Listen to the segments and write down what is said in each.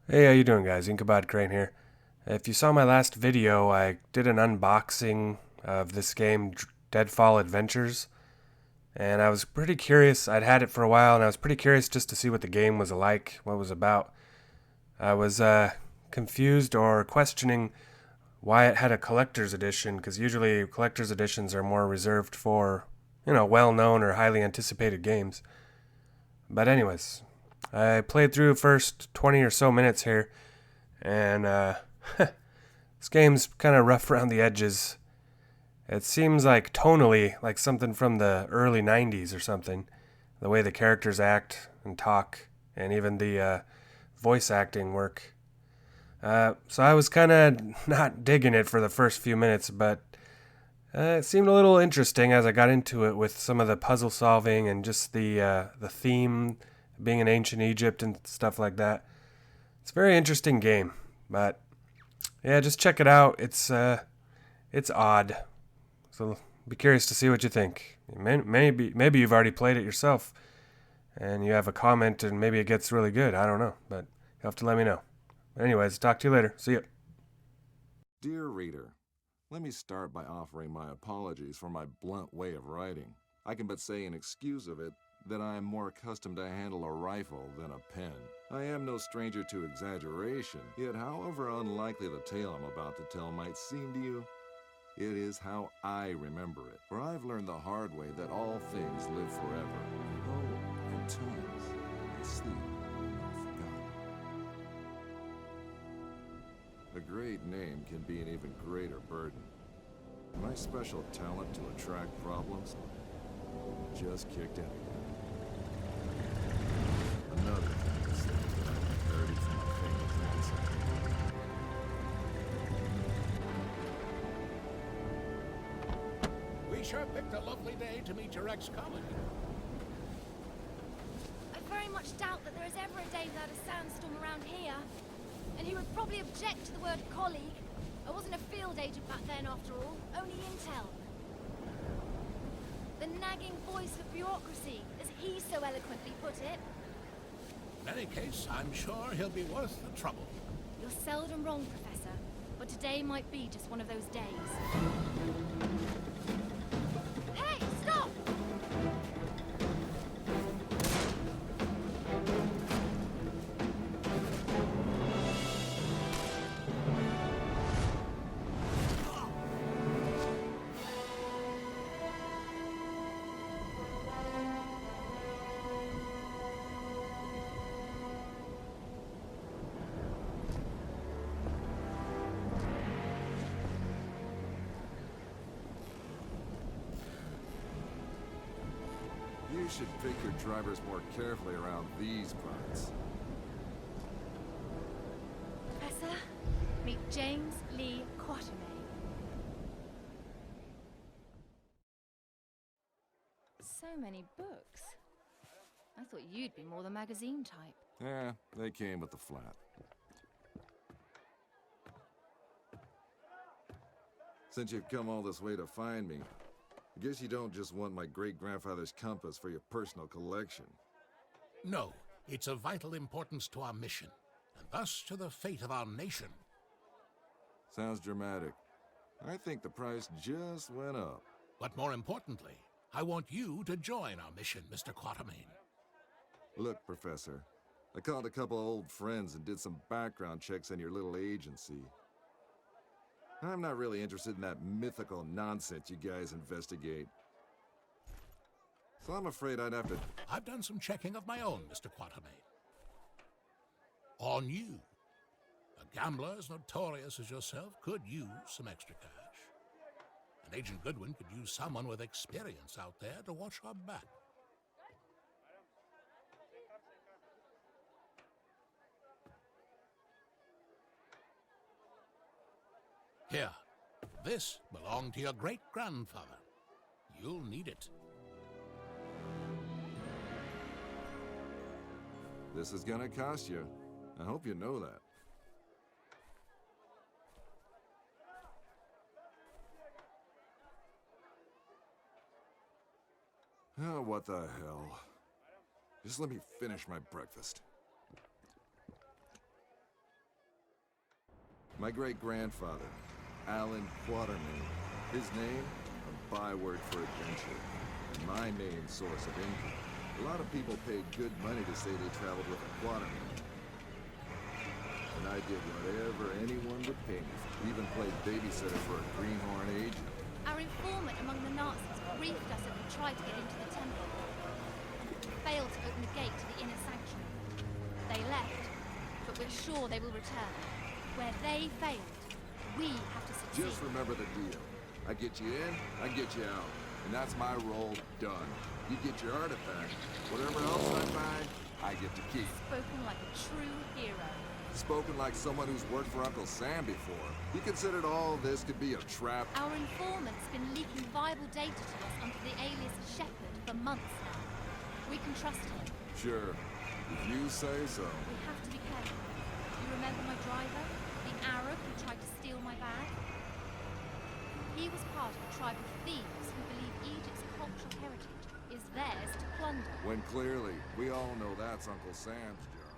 Hey, how you doing, guys? Inkabod Crane here. If you saw my last video, I did an unboxing of this game, Deadfall Adventures, and I was pretty curious. I'd had it for a while, and I was pretty curious just to see what the game was like, what it was about. I was confused or questioning why it had a collector's edition, because usually collector's editions are more reserved for, well-known or highly anticipated games. But anyways, I played through the first 20 or so minutes here, and this game's kind of rough around the edges. It seems like tonally like something from the early 90s or something. The way the characters act and talk, and even the voice acting work. So I was kind of not digging it for the first few minutes, but it seemed a little interesting as I got into it with some of the puzzle solving and just the theme being in ancient Egypt and stuff like that. It's a very interesting game, but yeah, just check it out. It's odd. So be curious to see what you think. Maybe you've already played it yourself, and you have a comment, and maybe it gets really good. I don't know, but you'll have to let me know. Anyways, talk to you later. See ya. Dear reader, let me start by offering my apologies for my blunt way of writing. I can but say in excuse of it that I am more accustomed to handle a rifle than a pen. I am no stranger to exaggeration, yet however unlikely the tale I'm about to tell might seem to you, it is how I remember it. For I've learned the hard way that all things live forever. Oh, at times, they sleep not forgotten. A great name can be an even greater burden. My special talent to attract problems just kicked in again. Another thing to say that I inherited from my famous ancestor. We sure picked a lovely day to meet your ex-colleague. I very much doubt that there is ever a day without a sandstorm around here. And he would probably object to the word colleague. I wasn't a field agent back then, after all. Only intel. The nagging voice of bureaucracy, as he so eloquently put it. In any case, I'm sure he'll be worth the trouble. You're seldom wrong, Professor. But today might be just one of those days. Hey, stop! You should pick your drivers more carefully around these parts. Professor, meet James Lee Quatermain. So many books. I thought you'd be more the magazine type. Yeah, they came with the flat. Since you've come all this way to find me, I guess you don't just want my great-grandfather's compass for your personal collection. No, it's of vital importance to our mission, and thus to the fate of our nation. Sounds dramatic. I think the price just went up. But more importantly, I want you to join our mission, Mr. Quatermain. Look, Professor, I called a couple of old friends and did some background checks on your little agency. I'm not really interested in that mythical nonsense you guys investigate. So I'm afraid I'd have to... I've done some checking of my own, Mr. Quatermain. On you. A gambler as notorious as yourself could use some extra cash. And Agent Goodwin could use someone with experience out there to watch our back. Here, this belonged to your great-grandfather. You'll need it. This is gonna cost you. I hope you know that. Oh, what the hell. Just let me finish my breakfast. My great-grandfather, Alan Quatermain. His name, a byword for adventure, and my main source of income. A lot of people paid good money to say they traveled with a Quatermain. And I did whatever anyone would pay me for. Even played babysitter for a greenhorn agent. Our informant among the Nazis briefed us that we tried to get into the temple. Failed to open the gate to the inner sanctuary. They left, but we're sure they will return. Where they failed, we have to succeed. Just remember the deal. I get you in, I get you out. And that's my role done. You get your artifact. Whatever else I find, I get to keep. Spoken like a true hero. Spoken like someone who's worked for Uncle Sam before. He considered all this could be a trap. Our informant's been leaking viable data to us under the alias Shepherd for months now. We can trust him. Sure. If you say so. We have to be careful. You remember my driver? The Arab who tried to steal my bag? He was part of a tribe of thieves who believe Egypt's cultural heritage is theirs to plunder. When clearly, we all know that's Uncle Sam's job.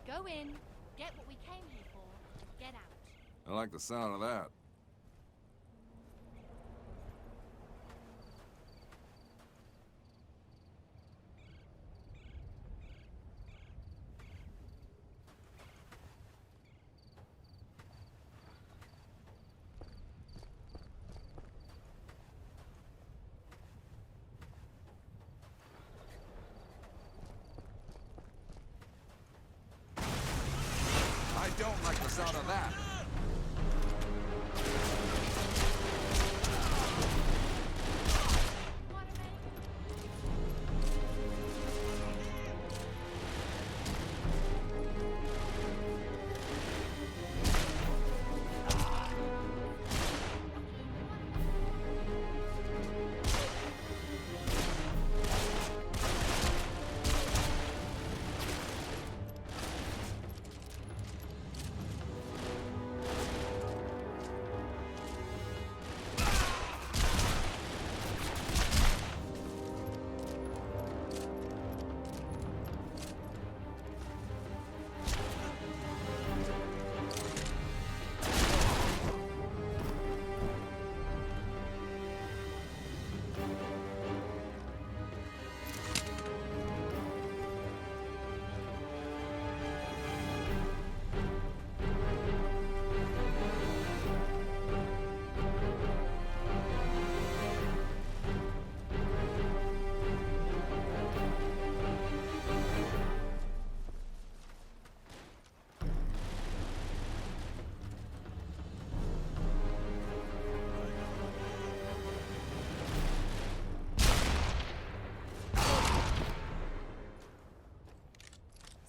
Go in, get what we came here for, and get out. I like the sound of that. I don't like the sound of that.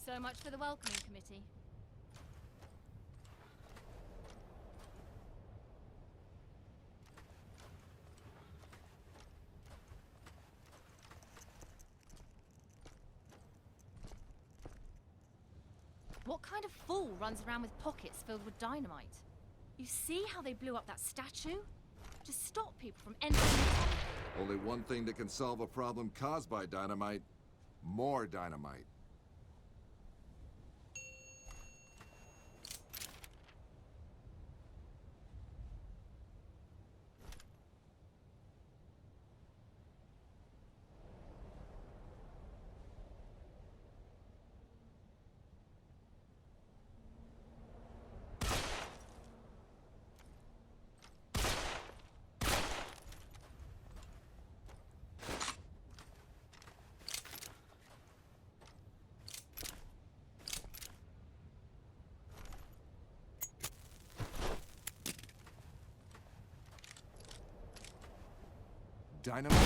So much for the welcoming committee. What kind of fool runs around with pockets filled with dynamite? You see how they blew up that statue? To stop people from entering the temple. Only one thing that can solve a problem caused by dynamite. More dynamite. Dynamite?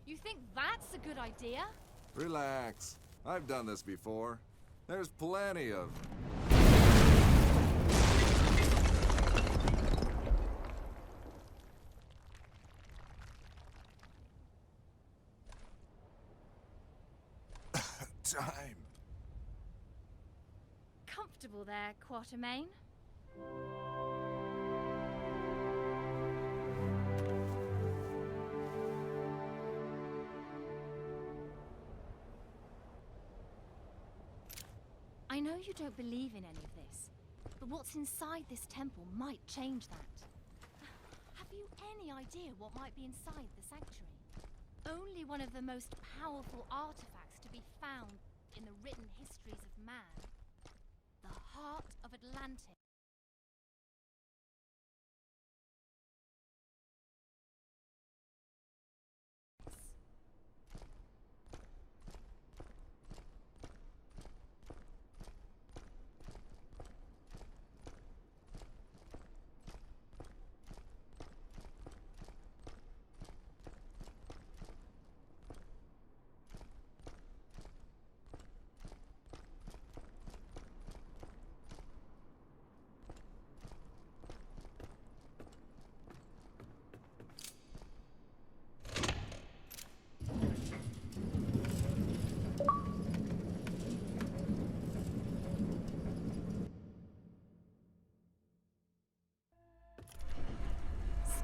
You think that's a good idea? Relax. I've done this before. There's plenty of... time. Comfortable there, Quatermain? I know you don't believe in any of this, but what's inside this temple might change that. Have you any idea what might be inside the sanctuary? Only one of the most powerful artifacts to be found in the written histories of man. The heart of Atlantis.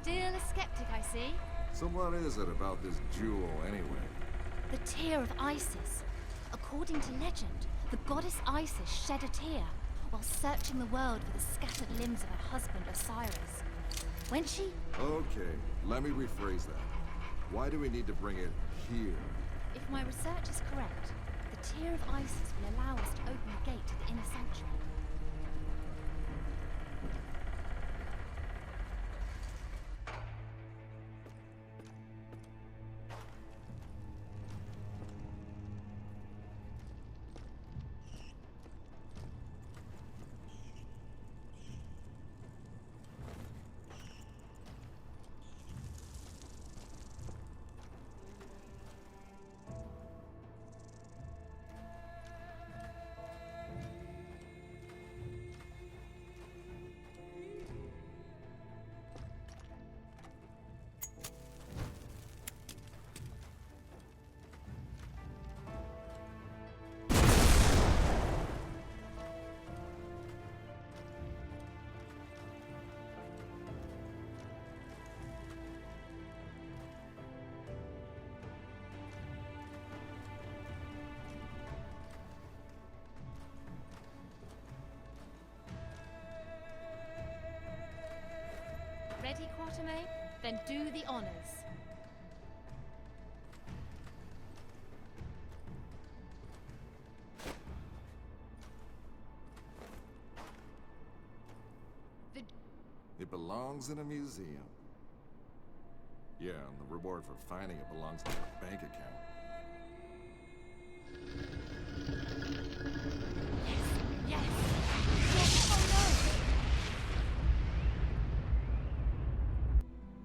Still a skeptic, I see. So what is it about this jewel, anyway? The tear of Isis. According to legend, the goddess Isis shed a tear while searching the world for the scattered limbs of her husband Osiris. When she... Okay, let me rephrase that. Why do we need to bring it here? If my research is correct, the tear of Isis will allow us to open the gate to the inner sanctuary. Ready, Quatermain? Then do the honors. It belongs in a museum. Yeah, and the reward for finding it belongs in our bank account. Yes! Yes! Oh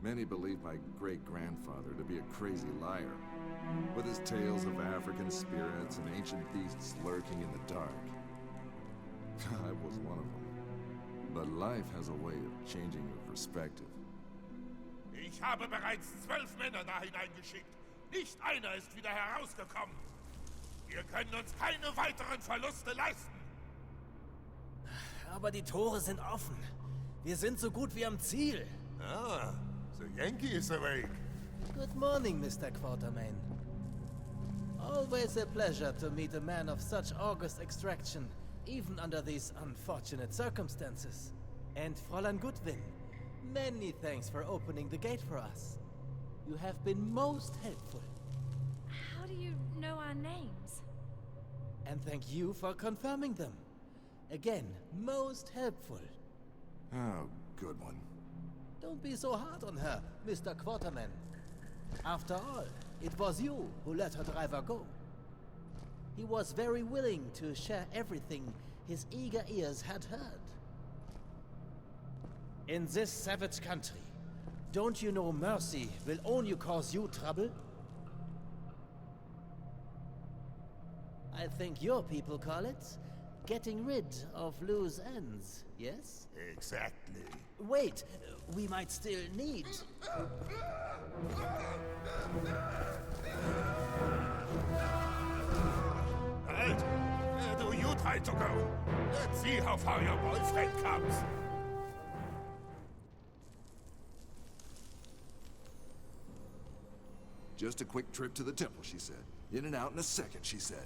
Many believe my great-grandfather to be a crazy liar, with his tales of African spirits and ancient beasts lurking in the dark. I was one of them. But life has a way of changing your perspective. Ich habe bereits 12 Männer da hineingeschickt. Nicht einer ist wieder herausgekommen. Wir können uns keine weiteren Verluste leisten. Aber die Tore sind offen. Wir sind so gut wie am Ziel. Ah, the Yankee is awake. Good morning, Mr. Quatermain. Always a pleasure to meet a man of such august extraction, even under these unfortunate circumstances. And Fräulein Goodwin, many thanks for opening the gate for us. You have been most helpful. How do you know our names? And thank you for confirming them. Again, most helpful. Oh, good one. Don't be so hard on her, Mr. Quatermain. After all, it was you who let her driver go. He was very willing to share everything his eager ears had heard. In this savage country, don't you know mercy will only cause you trouble? I think your people call it getting rid of loose ends, yes? Exactly. Wait, we might still need... Halt! Where do you try to go? Let's see how far your boyfriend comes. Just a quick trip to the temple, she said. In and out in a second, she said.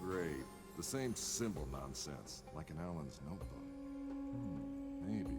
Great. The same symbol nonsense, like in Alan's notebook. Maybe.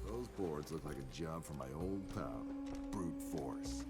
Those boards look like a job for my old pal, Brute Force.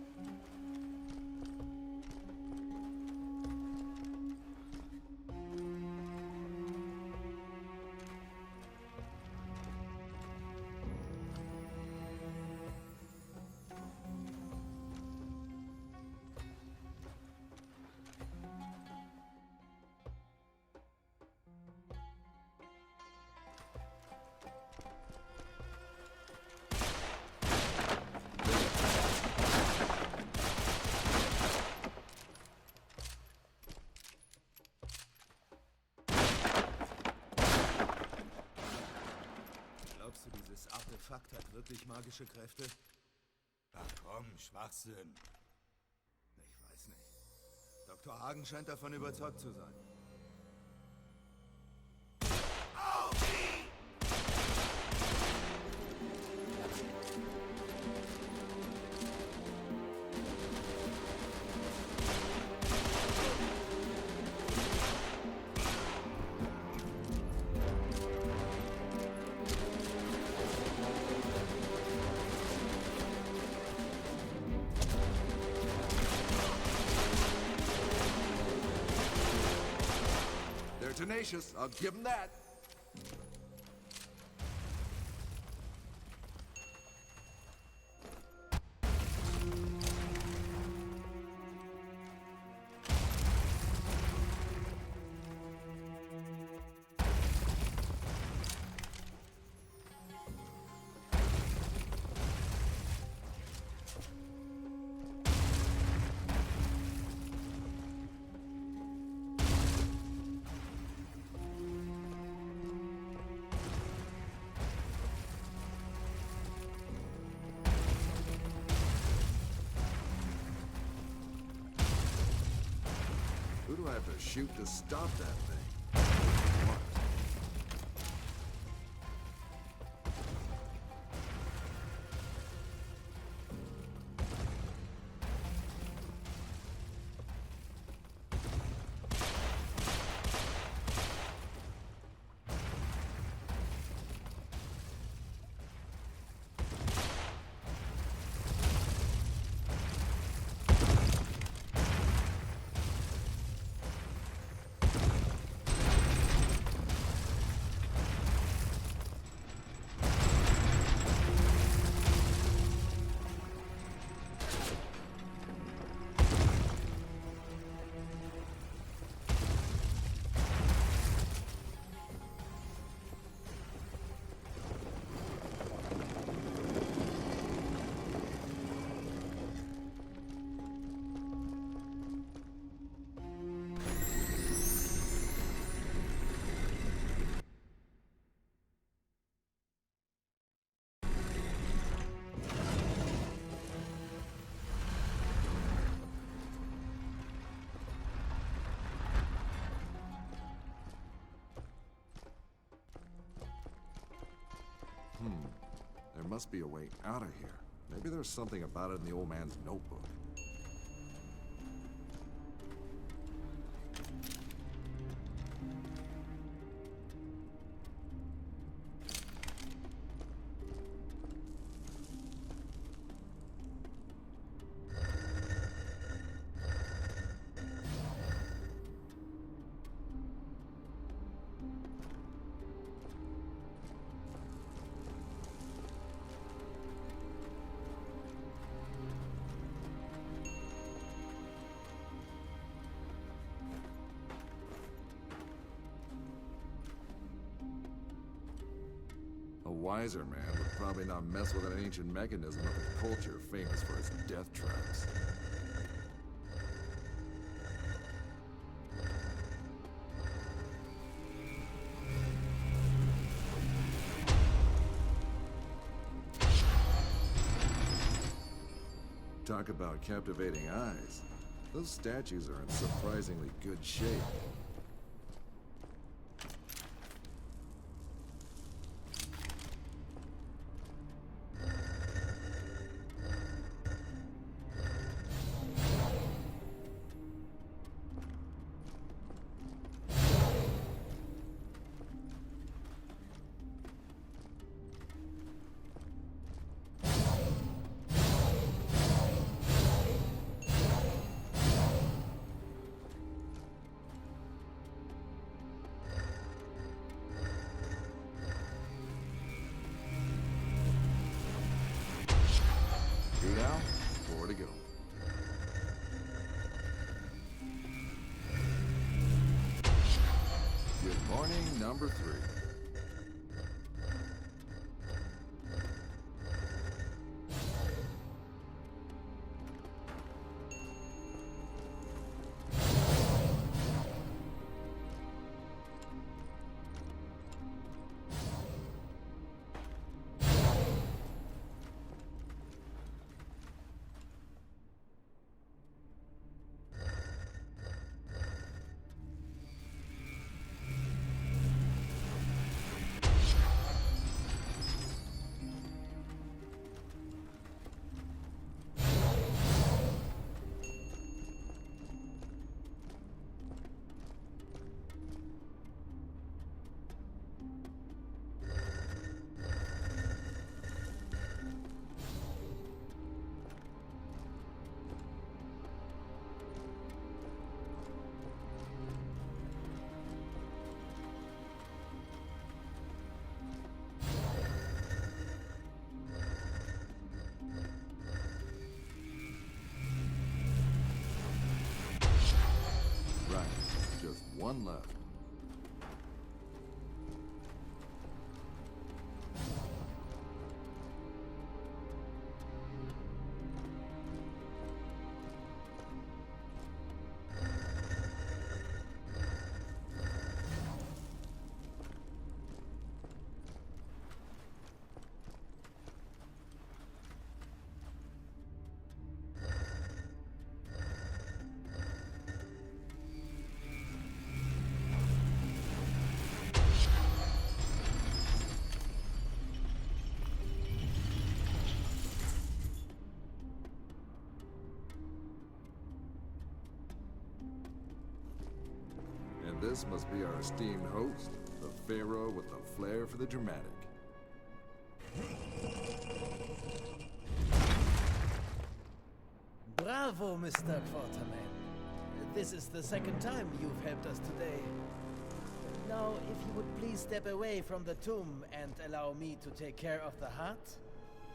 Glaubst du, dieses Artefakt hat wirklich magische Kräfte? Ach komm, Schwachsinn. Ich weiß nicht. Dr. Hagen scheint davon überzeugt zu sein. They're tenacious, I'll give them that. do I have to shoot to stop that thing? What? There must be a way out of here. Maybe there's something about it in the old man's notebook. A wiser man would probably not mess with an ancient mechanism of a culture famous for its death traps. Talk about captivating eyes. Those statues are in surprisingly good shape. Now, 4 to go. Good morning, number 3. Just one left. This must be our esteemed host, the Pharaoh with the flair for the dramatic. Bravo, Mr. Quarterman. This is the second time you've helped us today. Now, if you would please step away from the tomb and allow me to take care of the heart.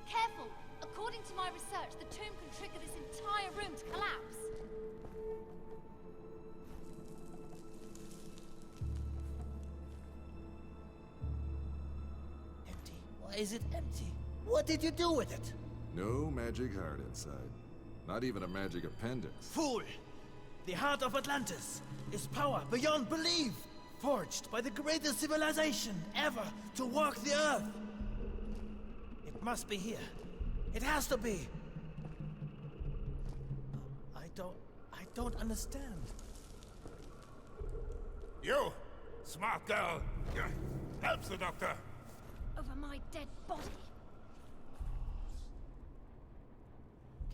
Careful! According to my research, the tomb can trigger this entire room to collapse. Empty? Why is it empty? What did you do with it? No magic heart inside. Not even a magic appendix. Fool! The heart of Atlantis is power beyond belief, forged by the greatest civilization ever to walk the earth. It must be here. It has to be. I don't understand. You, smart girl. Help the doctor. Over my dead body.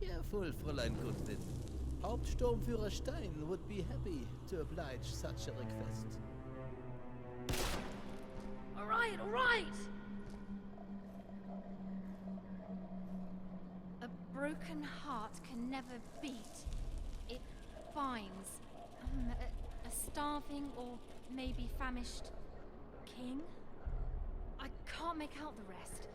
Careful, Fräulein Goodwin. Hauptsturmführer Stein would be happy to oblige such a request. All right. A broken heart can never beat. It binds a starving or maybe famished king. I can't make out the rest.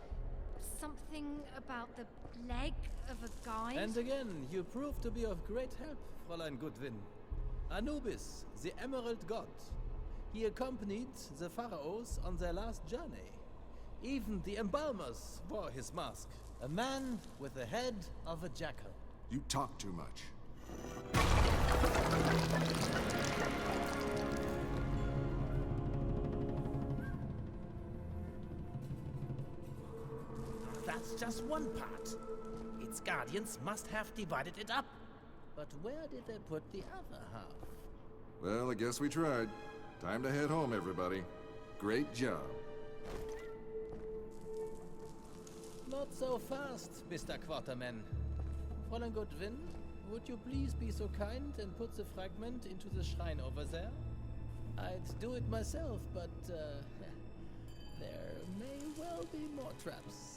Something about the leg of a guide. And again, you prove to be of great help, Fräulein Goodwin. Anubis, the Emerald God. He accompanied the pharaohs on their last journey. Even the embalmers wore his mask. A man with the head of a jackal. You talk too much. That's just one part. Its guardians must have divided it up. But where did they put the other half? Well, I guess we tried. Time to head home, everybody. Great job. Not so fast, Mr. Quarterman. Fräulein Goodwin, would you please be so kind and put the fragment into the shrine over there? I'd do it myself, but there may well be more traps.